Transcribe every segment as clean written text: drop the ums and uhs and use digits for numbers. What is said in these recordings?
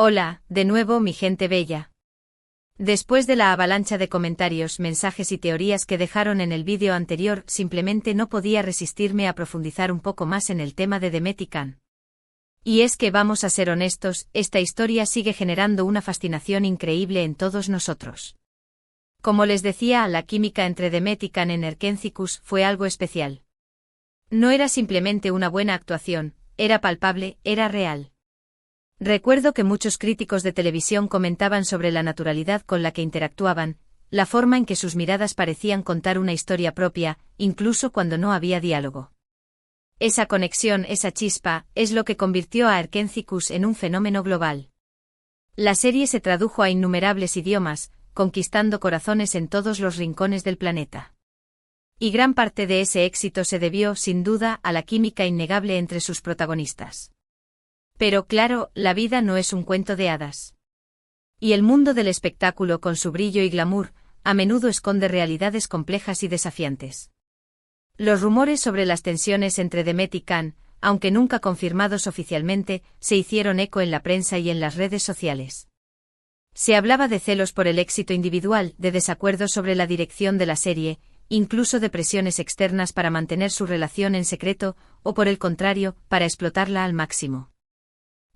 Hola, de nuevo mi gente bella. Después de la avalancha de comentarios, mensajes y teorías que dejaron en el vídeo anterior, simplemente no podía resistirme a profundizar un poco más en el tema de Demet y Can. Y es que vamos a ser honestos, esta historia sigue generando una fascinación increíble en todos nosotros. Como les decía, la química entre Demet y Can en Erkentzikos fue algo especial. No era simplemente una buena actuación, era palpable, era real. Recuerdo que muchos críticos de televisión comentaban sobre la naturalidad con la que interactuaban, la forma en que sus miradas parecían contar una historia propia, incluso cuando no había diálogo. Esa conexión, esa chispa, es lo que convirtió a Erkentzikos en un fenómeno global. La serie se tradujo a innumerables idiomas, conquistando corazones en todos los rincones del planeta. Y gran parte de ese éxito se debió, sin duda, a la química innegable entre sus protagonistas. Pero claro, la vida no es un cuento de hadas. Y el mundo del espectáculo, con su brillo y glamour, a menudo esconde realidades complejas y desafiantes. Los rumores sobre las tensiones entre Demet y Can, aunque nunca confirmados oficialmente, se hicieron eco en la prensa y en las redes sociales. Se hablaba de celos por el éxito individual, de desacuerdos sobre la dirección de la serie, incluso de presiones externas para mantener su relación en secreto, o por el contrario, para explotarla al máximo.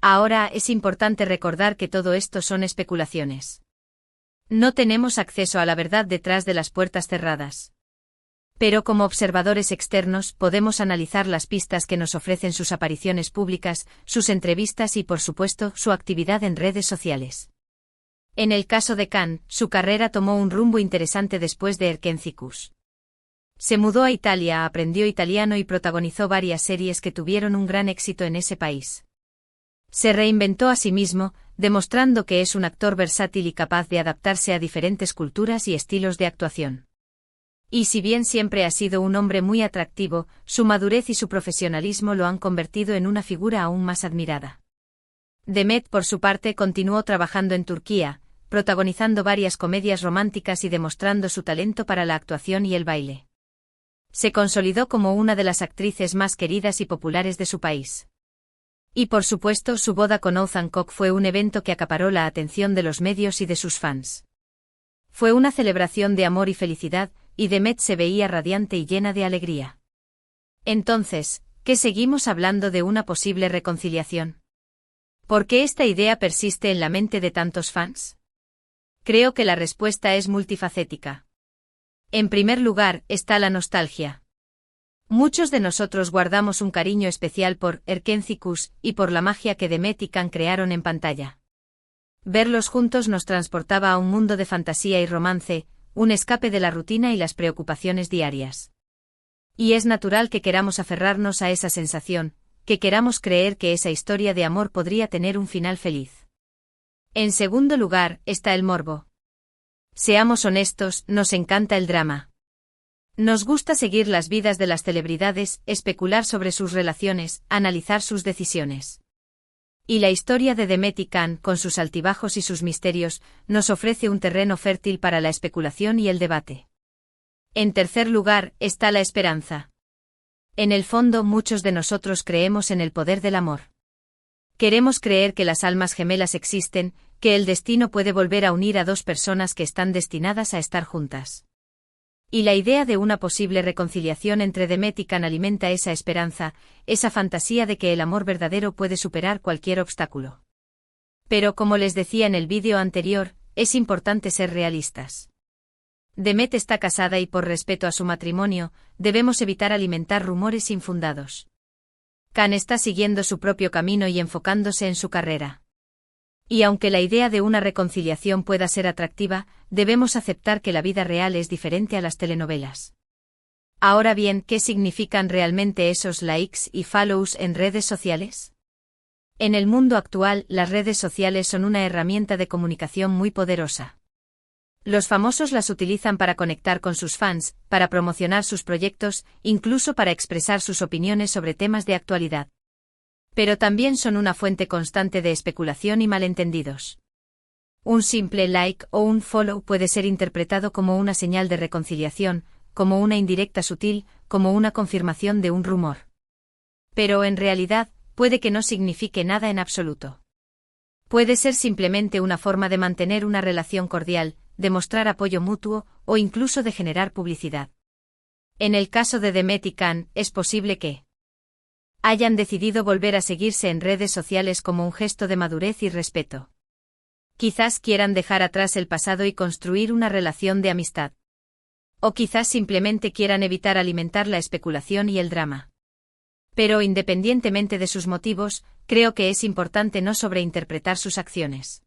Ahora es importante recordar que todo esto son especulaciones. No tenemos acceso a la verdad detrás de las puertas cerradas. Pero como observadores externos podemos analizar las pistas que nos ofrecen sus apariciones públicas, sus entrevistas y por supuesto su actividad en redes sociales. En el caso de Can, su carrera tomó un rumbo interesante después de Erkentzikos. Se mudó a Italia, aprendió italiano y protagonizó varias series que tuvieron un gran éxito en ese país. Se reinventó a sí mismo, demostrando que es un actor versátil y capaz de adaptarse a diferentes culturas y estilos de actuación. Y si bien siempre ha sido un hombre muy atractivo, su madurez y su profesionalismo lo han convertido en una figura aún más admirada. Demet, por su parte, continuó trabajando en Turquía, protagonizando varias comedias románticas y demostrando su talento para la actuación y el baile. Se consolidó como una de las actrices más queridas y populares de su país. Y por supuesto, su boda con Ozan Koç fue un evento que acaparó la atención de los medios y de sus fans. Fue una celebración de amor y felicidad, y Demet se veía radiante y llena de alegría. Entonces, ¿qué seguimos hablando de una posible reconciliación? ¿Por qué esta idea persiste en la mente de tantos fans? Creo que la respuesta es multifacética. En primer lugar, está la nostalgia. Muchos de nosotros guardamos un cariño especial por Erkentzikos y por la magia que Demet y Can crearon en pantalla. Verlos juntos nos transportaba a un mundo de fantasía y romance, un escape de la rutina y las preocupaciones diarias. Y es natural que queramos aferrarnos a esa sensación, que queramos creer que esa historia de amor podría tener un final feliz. En segundo lugar, está el morbo. Seamos honestos, nos encanta el drama. Nos gusta seguir las vidas de las celebridades, especular sobre sus relaciones, analizar sus decisiones. Y la historia de Demet y Can, con sus altibajos y sus misterios, nos ofrece un terreno fértil para la especulación y el debate. En tercer lugar, está la esperanza. En el fondo, muchos de nosotros creemos en el poder del amor. Queremos creer que las almas gemelas existen, que el destino puede volver a unir a dos personas que están destinadas a estar juntas. Y la idea de una posible reconciliación entre Demet y Can alimenta esa esperanza, esa fantasía de que el amor verdadero puede superar cualquier obstáculo. Pero como les decía en el vídeo anterior, es importante ser realistas. Demet está casada y por respeto a su matrimonio, debemos evitar alimentar rumores infundados. Can está siguiendo su propio camino y enfocándose en su carrera. Y aunque la idea de una reconciliación pueda ser atractiva, debemos aceptar que la vida real es diferente a las telenovelas. Ahora bien, ¿qué significan realmente esos likes y follows en redes sociales? En el mundo actual, las redes sociales son una herramienta de comunicación muy poderosa. Los famosos las utilizan para conectar con sus fans, para promocionar sus proyectos, incluso para expresar sus opiniones sobre temas de actualidad. Pero también son una fuente constante de especulación y malentendidos. Un simple like o un follow puede ser interpretado como una señal de reconciliación, como una indirecta sutil, como una confirmación de un rumor. Pero en realidad, puede que no signifique nada en absoluto. Puede ser simplemente una forma de mantener una relación cordial, de mostrar apoyo mutuo, o incluso de generar publicidad. En el caso de Demet y Can, es posible que hayan decidido volver a seguirse en redes sociales como un gesto de madurez y respeto. Quizás quieran dejar atrás el pasado y construir una relación de amistad. O quizás simplemente quieran evitar alimentar la especulación y el drama. Pero independientemente de sus motivos, creo que es importante no sobreinterpretar sus acciones.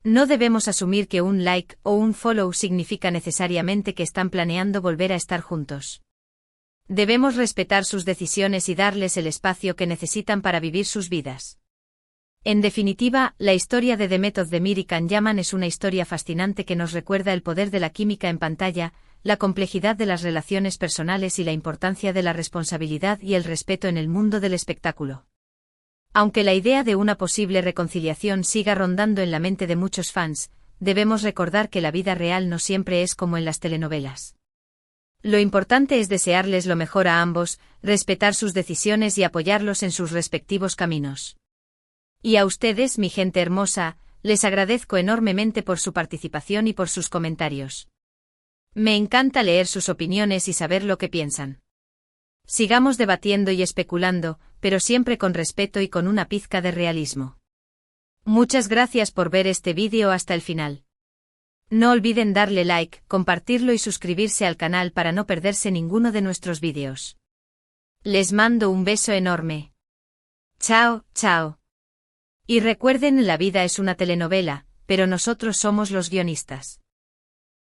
No debemos asumir que un like o un follow significa necesariamente que están planeando volver a estar juntos. Debemos respetar sus decisiones y darles el espacio que necesitan para vivir sus vidas. En definitiva, la historia de Demet Özdemir y Can Yaman es una historia fascinante que nos recuerda el poder de la química en pantalla, la complejidad de las relaciones personales y la importancia de la responsabilidad y el respeto en el mundo del espectáculo. Aunque la idea de una posible reconciliación siga rondando en la mente de muchos fans, debemos recordar que la vida real no siempre es como en las telenovelas. Lo importante es desearles lo mejor a ambos, respetar sus decisiones y apoyarlos en sus respectivos caminos. Y a ustedes, mi gente hermosa, les agradezco enormemente por su participación y por sus comentarios. Me encanta leer sus opiniones y saber lo que piensan. Sigamos debatiendo y especulando, pero siempre con respeto y con una pizca de realismo. Muchas gracias por ver este vídeo hasta el final. No olviden darle like, compartirlo y suscribirse al canal para no perderse ninguno de nuestros vídeos. Les mando un beso enorme. Chao, chao. Y recuerden, la vida es una telenovela, pero nosotros somos los guionistas.